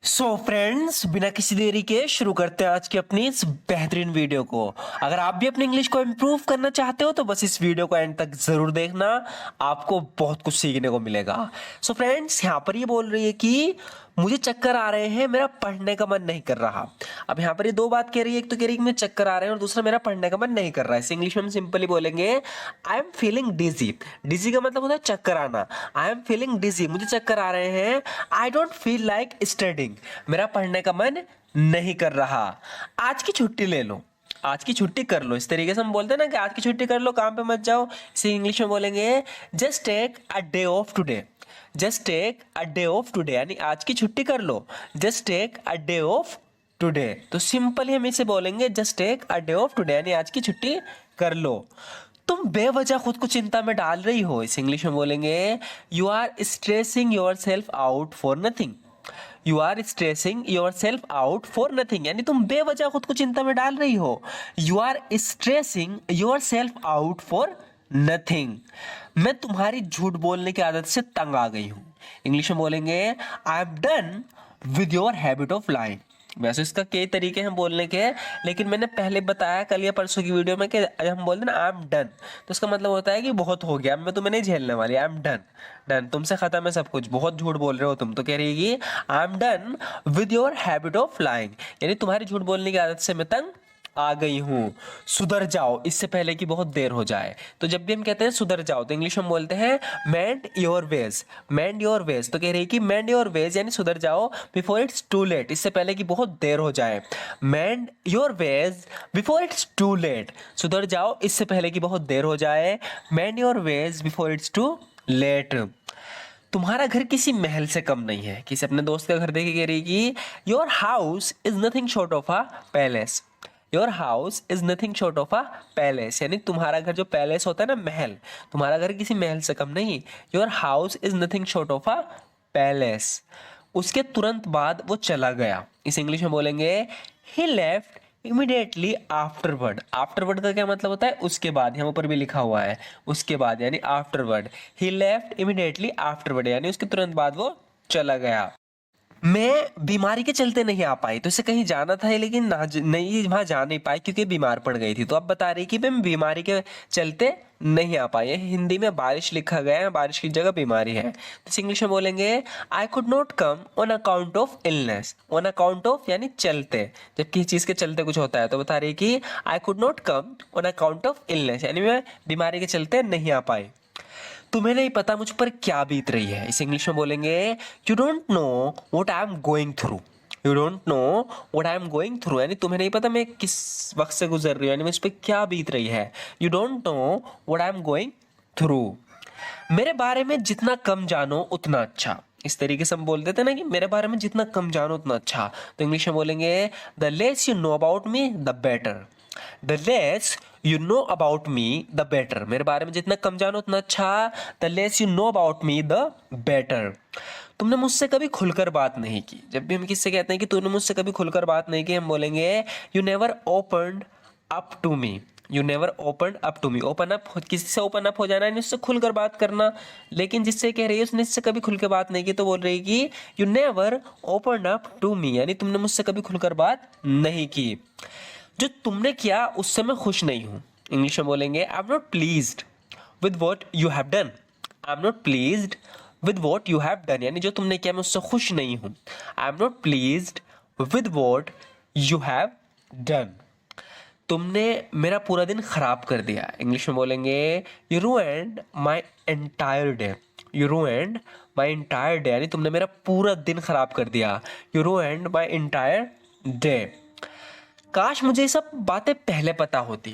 Friends, बिना किसी देरी के शुरू करते हैं आज की अपनी इस बेहतरीन वीडियो को। अगर आप भी अपनी इंग्लिश को इम्प्रूव करना चाहते हो तो बस इस वीडियो को एंड तक जरूर देखना, आपको बहुत कुछ सीखने को मिलेगा। फ्रेंड्स, यहाँ पर ये बोल रही है कि मुझे चक्कर आ रहे हैं, मेरा पढ़ने का मन नहीं कर रहा। अब यहाँ पर ये दो बात कह रही है, एक तो कह रही है कि मुझे चक्कर आ रहे हैं और दूसरा मेरा पढ़ने का मन नहीं कर रहा है। इसे इंग्लिश में हम सिंपली बोलेंगे आई एम फीलिंग डिजी। डिजी का मतलब होता है चक्कर आना। आई एम फीलिंग डिजी, मुझे चक्कर आ रहे हैं। I don't feel like studying, मेरा पढ़ने का मन नहीं कर रहा। आज की छुट्टी ले लो, आज की छुट्टी कर लो। इस तरीके से हम बोलते हैं ना कि आज की छुट्टी कर लो, काम पे मत जाओ। इसे इंग्लिश में बोलेंगे just take a day off today. Just take a day off today, यानी आज की छुट्टी कर लो। Just take a day off today, तो सिंपली हम इसे बोलेंगे just take a day off today, यानी आज की छुट्टी कर लो। तुम बेवजह खुद को चिंता में डाल रही हो। इस इंग्लिश में बोलेंगे you are stressing yourself out for nothing. You are stressing yourself out for nothing, यानी तुम बेवजह खुद को चिंता में डाल रही हो। You are stressing yourself out for nothing. मैं तुम्हारी झूठ बोलने की आदत से तंग आ गई हूं। इंग्लिश में बोलेंगे I am done with your habit of lying. वैसे इसका कई तरीके हैं बोलने के, लेकिन मैंने पहले बताया कल या परसों की वीडियो में कि हम बोलते हैं ना आई एम डन, तो इसका मतलब होता है कि बहुत हो गया, मैं तुम्हें नहीं झेलने वाली। आई एम डन, डन, तुमसे खत्म है सब कुछ, बहुत झूठ बोल रहे हो तुम। तो कह रही है कि I am done with your habit of lying, यानी तुम्हारी झूठ बोलने की आदत से मैं तंग आ गई हूं। सुधर जाओ इससे पहले कि बहुत देर हो जाए। तो जब भी हम कहते हैं सुधर जाओ तो इंग्लिश में बोलते हैं मेंड your veg. Mend your veg, तो कह रही है कि मेंड योर वेज यानी सुधर जाओ बिफोर इट्स टू लेट, इससे पहले कि बहुत देर हो जाए। Mend your ways before it's too late, सुधर जाओ इससे पहले कि बहुत देर हो जाए। Mend your ways before it's too late. तुम्हारा घर किसी महल से कम नहीं है। किसी अपने दोस्त का घर देखे कह रही कि your house is nothing short of a palace. Your house is nothing short of a palace, यानी तुम्हारा घर जो पैलेस होता है ना, महल, तुम्हारा घर किसी महल से कम नहीं। Your house is nothing short of a palace. उसके तुरंत बाद वो चला गया। इस इंग्लिश में बोलेंगे ही लेफ्ट इमीडिएटली आफ्टरवर्ड। आफ्टरवर्ड का क्या मतलब होता है? उसके बाद, यहाँ ऊपर भी लिखा हुआ है उसके बाद, यानी आफ्टरवर्ड। ही लेफ्ट इमीडिएटली आफ्टरवर्ड, यानी उसके तुरंत बाद वो चला गया। मैं बीमारी के चलते नहीं आ पाई, तो इसे कहीं जाना था लेकिन नहीं, वहां जा नहीं पाई क्योंकि बीमार पड़ गई थी। तो अब बता रही कि मैं बीमारी के चलते नहीं आ पाई। हिंदी में बारिश लिखा गया है, बारिश की जगह बीमारी है। तो इंग्लिश में बोलेंगे I could not come on account of illness. On account of यानी चलते, जब किसी चीज के चलते कुछ होता है तो बता रही कि I could not come on account of illness, यानी मैं बीमारी के चलते नहीं आ पाई। तुम्हें नहीं पता मुझ पर क्या बीत रही है। इस इंग्लिश में बोलेंगे you don't know what I am going through. You don't know what I am going through, यानी तुम्हें नहीं पता मैं किस वक्त से गुजर रही हूँ, यानी मुझ पर क्या बीत रही है। You don't know what I am going through. मेरे बारे में जितना कम जानो उतना अच्छा। इस तरीके से हम बोल देते हैं ना कि मेरे बारे में जितना कम जानो उतना अच्छा। तो इंग्लिश में बोलेंगे the less you know about me the better. The less you know about me the better, मेरे बारे में जितना कम जानो उतना अच्छा। The less you know about me the better. तुमने मुझसे कभी खुलकर बात नहीं की। जब भी हम किससे कहते हैं कि तूने मुझसे कभी खुलकर बात नहीं की, हम बोलेंगे you never opened up to me. You never open up to me. Open up, किसी से ओपन अप हो जाना है, उससे खुलकर बात करना। लेकिन जिससे कह रही है उसने इससे कभी खुल के बात नहीं की, तो बोल रही है कि you never open up to me, यानी तुमने मुझसे कभी खुलकर बात नहीं की। जो तुमने किया उससे मैं खुश नहीं हूं। इंग्लिश में बोलेंगे I am not pleased with what you have done. I am not pleased with what you have done, यानी जो तुमने किया मैं उससे खुश नहीं हूं। I am not pleased with what you have done. तुमने मेरा पूरा दिन खराब कर दिया। इंग्लिश में बोलेंगे you ruined my entire day. You ruined my entire day, यानी तुमने मेरा पूरा दिन खराब कर दिया। You ruined my entire day. काश मुझे ये सब बातें पहले पता होती।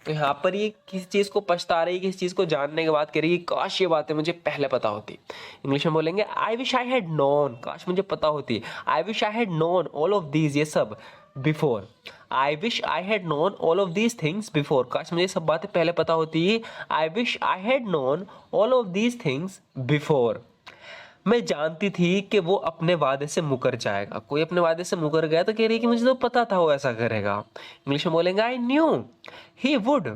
तो यहाँ पर ये किसी चीज़ को पछता रही है, किसी चीज़ को जानने के बाद कह रही है काश ये बातें मुझे पहले पता होती। इंग्लिश में बोलेंगे I wish I had known. काश मुझे पता होती। I wish I had known all of these, ये सब before. I wish I had known all of these things before, काश मुझे सब बातें पहले पता होती। I wish I had known all of these things before. मैं जानती थी कि वो अपने वादे से मुकर जाएगा। कोई अपने वादे से मुकर गया तो कह रही है कि मुझे तो पता था वो ऐसा करेगा। इंग्लिश में बोलेंगे I knew he would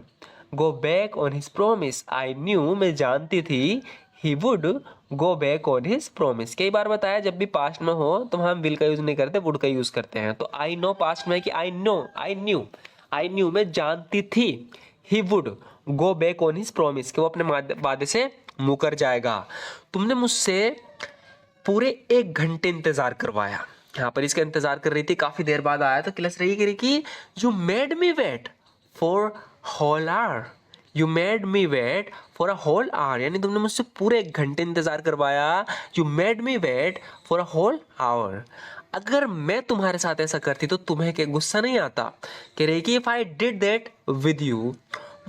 go back on his promise. I knew, मैं जानती थी, he would go back on his promise. कई बार बताया जब भी पास्ट में हो तो हम विल का यूज नहीं करते, वुड का यूज करते हैं। तो आई नो पास्ट में कि आई न्यू मैं जानती थी, he would go back on his promise कि वो अपने वादे से मुकर जाएगा। तुमने मुझसे पूरे 1 घंटे इंतजार करवाया। यहाँ पर इसका इंतजार कर रही थी, काफी देर बाद आया तो क्लस रही करी कि you made me wait for whole hour, you made me wait for a whole hour, यानी तुमने मुझसे पूरे 1 घंटे इंतजार करवाया। You made me wait for a whole hour. अगर मैं तुम्हारे साथ ऐसा करती तो तुम्हें क्या गुस्सा नहीं आता? कह रही कि if I did that with you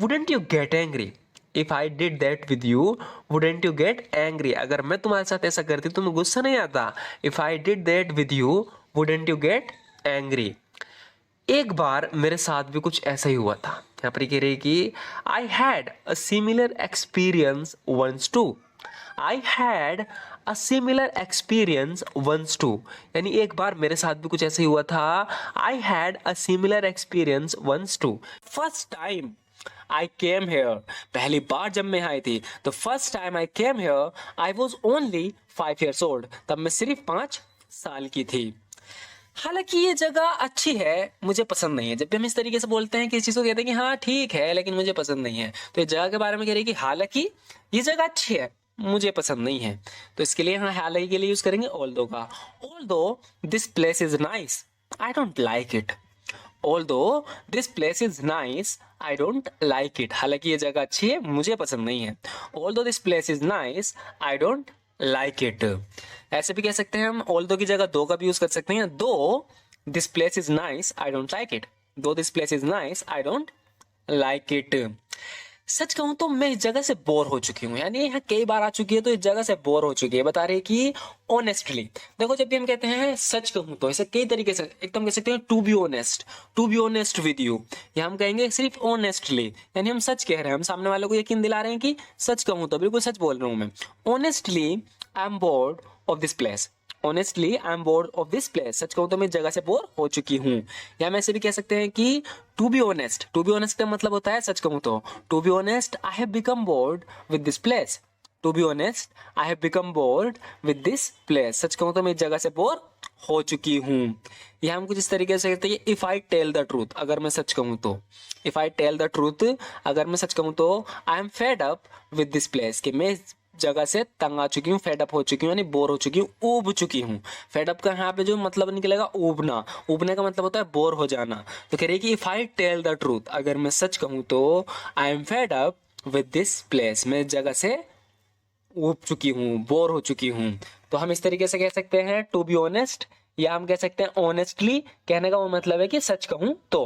wouldn't you get angry, if I did that with you wouldn't you get angry. अगर मैं तुम्हारे साथ ऐसा करती तो तुम्हें गुस्सा नहीं आता? If I did that with you wouldn't you get angry. एक बार मेरे साथ भी कुछ ऐसा ही हुआ था। यहाँ पर कह रही कि I had a similar experience once too, I had a similar experience once too, यानी एक बार मेरे साथ भी कुछ ऐसा ही हुआ था। I had a similar experience once too. First time I came here, पहली बार जब मैं आई थी तो first time I came here I was only 5 years old, तब मैं सिर्फ 5 साल की थी। हालांकि ये जगह अच्छी है, मुझे पसंद नहीं है। जब भी हम इस तरीके से बोलते हैं कि इस चीज़ को कहते हैं कि हाँ ठीक है लेकिन मुझे पसंद नहीं है, तो ये जगह के बारे में कह रही है कि हालांकि ये जगह अच्छी है, मुझे पसंद नहीं है। तो इसके लिए हम हालांकि के लिए यूज करेंगे ऑल्दो का। Although this place is nice I don't like it, Although this place is nice, I don't like it. हालांकि ये जगह अच्छी है, मुझे पसंद नहीं है। Although this place is nice, I don't like it. ऐसे भी कह सकते हैं हम, although की जगह दो का भी यूज कर सकते हैं। Though this place is nice, I don't like it. Though this place is nice, I don't like it. सच कहूं तो मैं इस जगह से बोर हो चुकी हूँ, यानी यहाँ कई बार आ चुकी है तो इस जगह से बोर हो चुकी है। बता रही है कि ऑनेस्टली, देखो जब भी हम कहते हैं सच कहूं तो इसे कई तरीके से एकदम कह सकते हैं to be honest with you, या हम कहेंगे सिर्फ ऑनेस्टली, यानी हम सच कह रहे हैं, हम सामने वालों को यकीन दिला रहे हैं कि सच कहूं तो बिल्कुल सच बोल रहा हूं मैं। Honestly I am bored of this place, honestly I am bored of this place, सच कहूं तो मैं इस जगह से बोर हो चुकी हूँ। या हम ऐसे भी कह सकते हैं कि टू बी ऑनेस्ट का मतलब होता है सच कहूं तो, to be honest I have become bored with this place, to be honest I have become bored with this place, सच कहूं तो मैं इस जगह से बोर हो चुकी हूँ। यह हम कुछ इस तरीके से कहते हैं if I tell the truth, अगर मैं सच कहूं तो, if I tell the truth, अगर मैं सच कहूं तो, I am fed up with this place, कि मैं जगह से तंग आ चुकी हूँ, फेडअप हो चुकी हूँ, यानी बोर हो चुकी हूँ, ऊब चुकी हूँ। फेडअप का यहाँ पे जो मतलब निकलेगा ऊबना, ऊबने का मतलब होता है बोर हो जाना। तो कह रही है कि if I tell the truth, अगर मैं सच कहूँ तो, I am fed up with this place, मैं इस जगह से ऊब चुकी हूँ, बोर हो चुकी हूँ। तो हम इस तरीके से कह सकते हैं टू बी ऑनेस्ट, या हम कह सकते हैं ऑनेस्टली, कहने का वो मतलब है कि सच कहूँ तो।